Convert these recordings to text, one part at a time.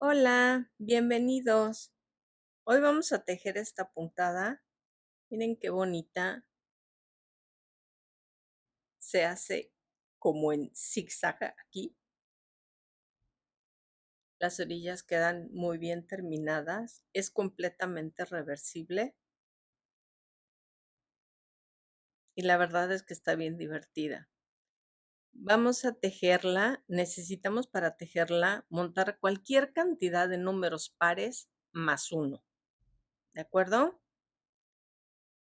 Hola, bienvenidos. Hoy vamos a tejer esta puntada. Miren qué bonita. Se hace como en zigzag aquí. Las orillas quedan muy bien terminadas. Es completamente reversible. Y la verdad es que está bien divertida. Vamos a tejerla. Necesitamos para tejerla montar cualquier cantidad de números pares más 1. ¿De acuerdo?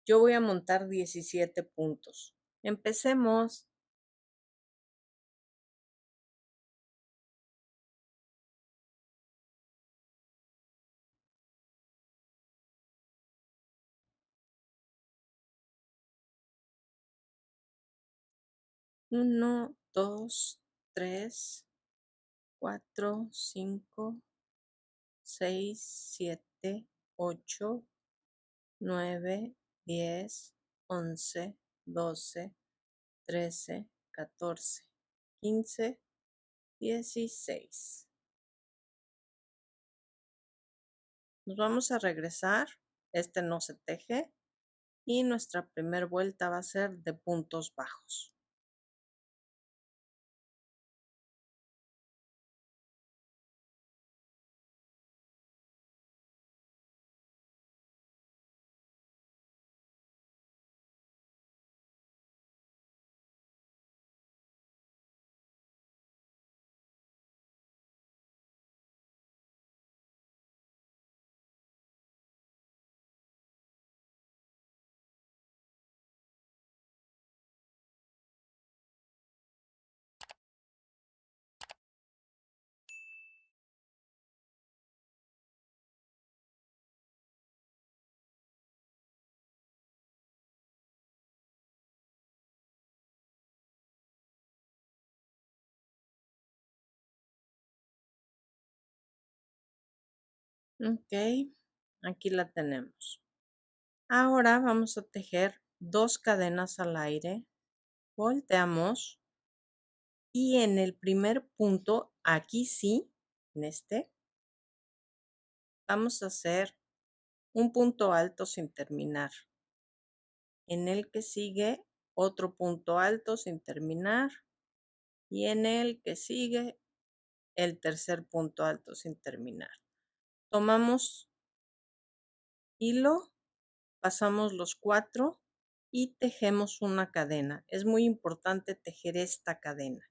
Yo voy a montar 17 puntos. Empecemos. 1, 2, 3, 4, 5, 6, 7, 8, 9, 10, 11, 12, 13, 14, 15, 16. Nos vamos a regresar. Este no se teje. Y nuestra primera vuelta va a ser de puntos bajos. Ok, aquí la tenemos. Ahora vamos a tejer 2 cadenas al aire. Volteamos y en el primer punto, aquí sí, en este, vamos a hacer un punto alto sin terminar. En el que sigue, otro punto alto sin terminar. Y en el que sigue, el tercer punto alto sin terminar. Tomamos hilo, pasamos los 4 y tejemos una cadena. Es muy importante tejer esta cadena.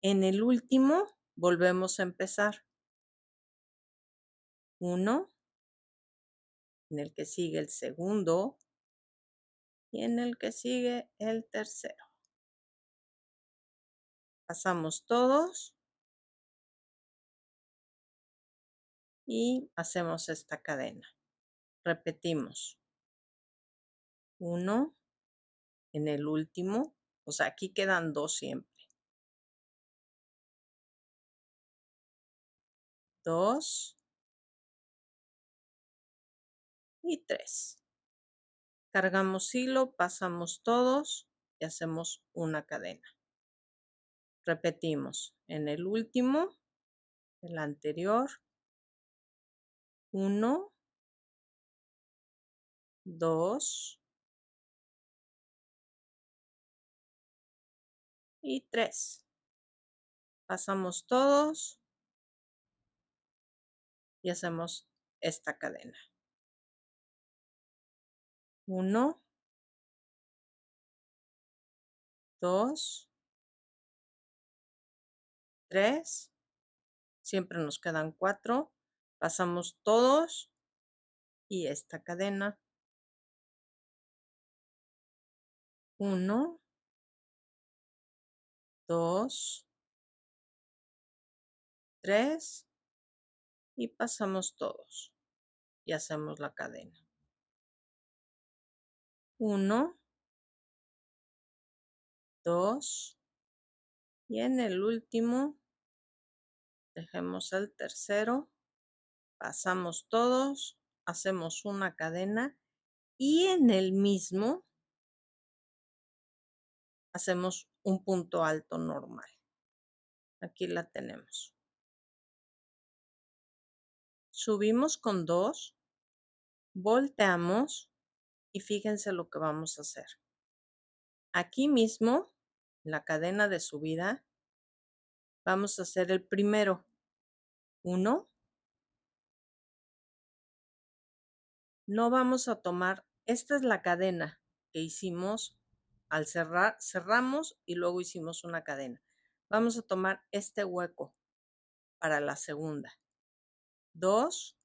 En el último, volvemos a empezar. 1, en el que sigue el segundo y en el que sigue el tercero. Pasamos todos y hacemos esta cadena. Repetimos. 1, en el último, o sea, aquí quedan 2 siempre. 2 y 3. Cargamos hilo, pasamos todos y hacemos una cadena. Repetimos. En el último, el anterior, 1, 2 y 3. Pasamos todos y hacemos esta cadena. 1, 2, 3. Siempre nos quedan 4. Pasamos todos y esta cadena. 1, 2, 3 y pasamos todos y hacemos la cadena. 1, 2 y en el último tejemos el tercero, pasamos todos, hacemos una cadena y en el mismo hacemos un punto alto normal. Aquí la tenemos. Subimos con 2, volteamos y fíjense lo que vamos a hacer. Aquí mismo, la cadena de subida, vamos a hacer el primero. 1. No vamos a tomar, esta es la cadena que hicimos al cerrar, cerramos y luego hicimos una cadena. Vamos a tomar este hueco para la segunda. 2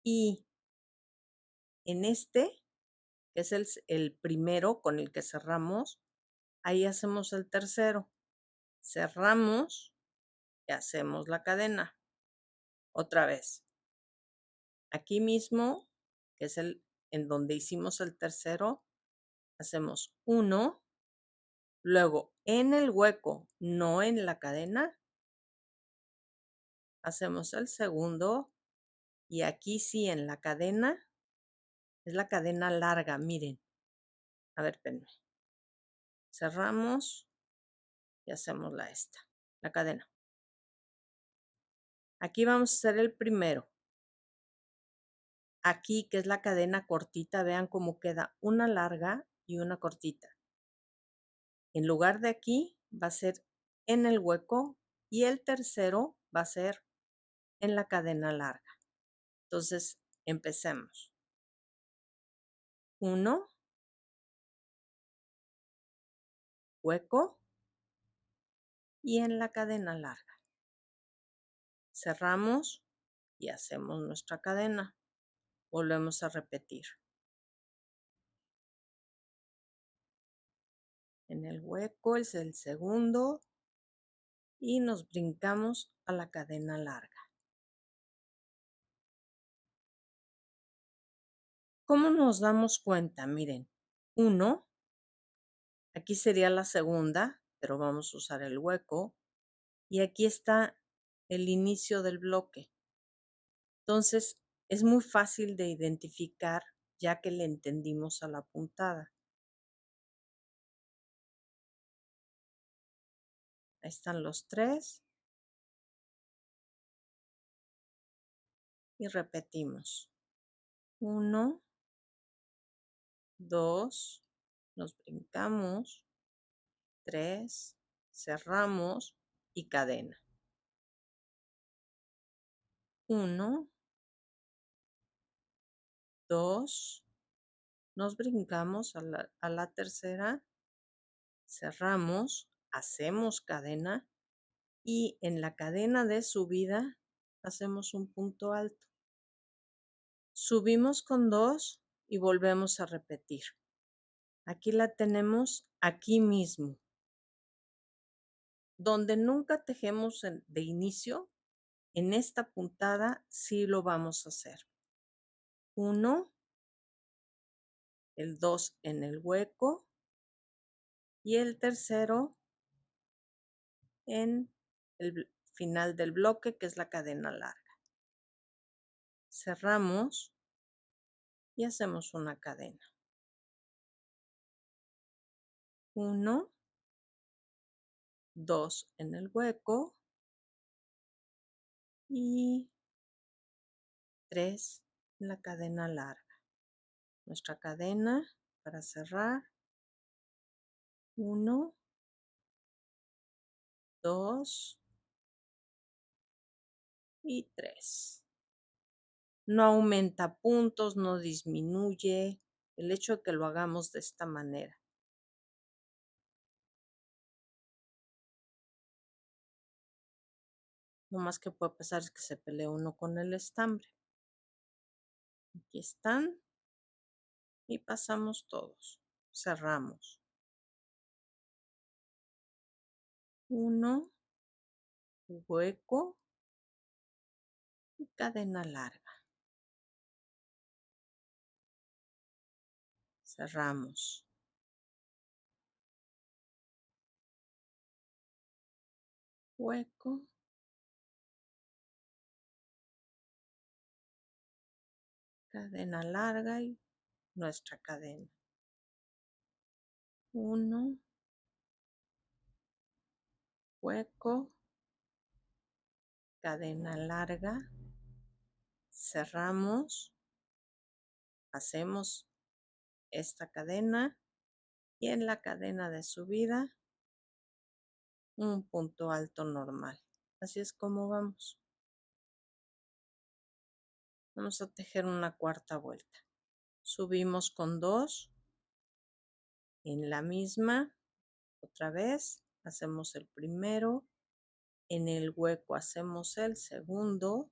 y en este, que es el primero con el que cerramos, ahí hacemos el tercero. Cerramos y hacemos la cadena. Otra vez. Aquí mismo, que es el en donde hicimos el tercero, hacemos 1, luego en el hueco, no en la cadena, hacemos el segundo y aquí sí en la cadena, es la cadena larga, miren. A ver, espérenme. Cerramos y hacemos la cadena. Aquí vamos a hacer el primero. Aquí, que es la cadena cortita, vean cómo queda una larga y una cortita. En lugar de aquí, va a ser en el hueco y el tercero va a ser en la cadena larga. Entonces, empecemos. 1, hueco y en la cadena larga. Cerramos y hacemos nuestra cadena. Volvemos a repetir. En el hueco es el segundo y nos brincamos a la cadena larga. ¿Cómo nos damos cuenta? Miren, 1, aquí sería la segunda, pero vamos a usar el hueco. Y aquí está el inicio del bloque. Entonces, es muy fácil de identificar ya que le entendimos a la puntada. Ahí están los 3. Y repetimos. 1, 2, nos brincamos, 3, cerramos y cadena. 1, 2, nos brincamos a la tercera, cerramos, hacemos cadena y en la cadena de subida hacemos un punto alto. Subimos con 2 y volvemos a repetir. Aquí la tenemos aquí mismo. Donde nunca tejemos de inicio, en esta puntada sí lo vamos a hacer. 1, el 2 en el hueco y el tercero en el final del bloque, que es la cadena larga. Cerramos y hacemos una cadena. 1, 2 en el hueco y 3 en la cadena larga. Nuestra cadena para cerrar. 1, 2 y 3. No aumenta puntos, no disminuye el hecho de que lo hagamos de esta manera. Lo más que puede pasar es que se pelee uno con el estambre. Aquí están y pasamos todos. Cerramos. 1, hueco y cadena larga. Cerramos. Hueco. Cadena larga y nuestra cadena. 1, hueco, cadena larga cerramos, hacemos esta cadena y en la cadena de subida un punto alto normal. Así es como vamos. Vamos a tejer una cuarta vuelta. Subimos con 2 en la misma, otra vez, hacemos el primero, en el hueco hacemos el segundo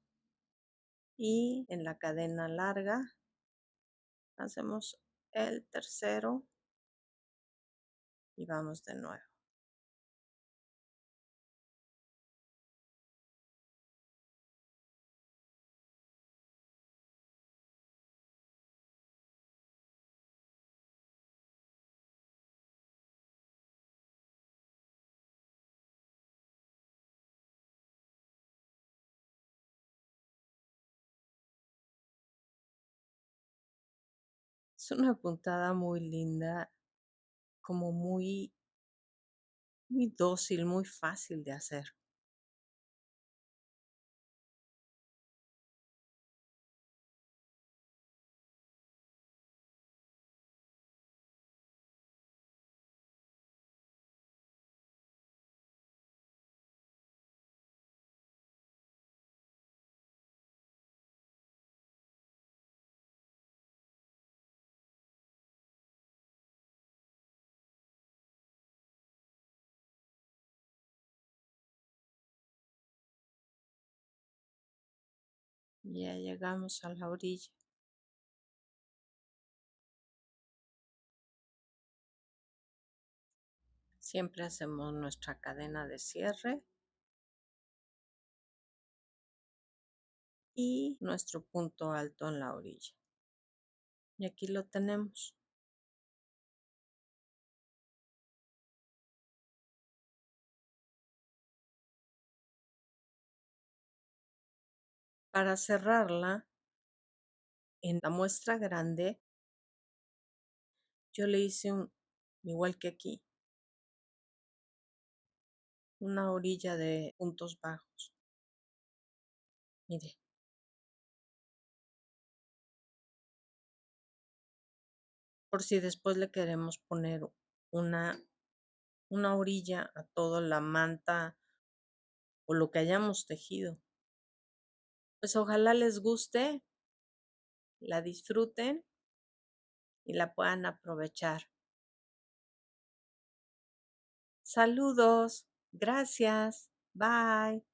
y en la cadena larga hacemos el tercero y vamos de nuevo. Es una puntada muy linda, como muy dócil, muy fácil de hacer. Ya llegamos a la orilla. Siempre hacemos nuestra cadena de cierre y nuestro punto alto en la orilla. Y aquí lo tenemos. Para cerrarla, en la muestra grande, yo le hice igual que aquí, una orilla de puntos bajos. Mire. Por si después le queremos poner una orilla a toda la manta o lo que hayamos tejido. Pues ojalá les guste, la disfruten y la puedan aprovechar. Saludos, gracias, bye.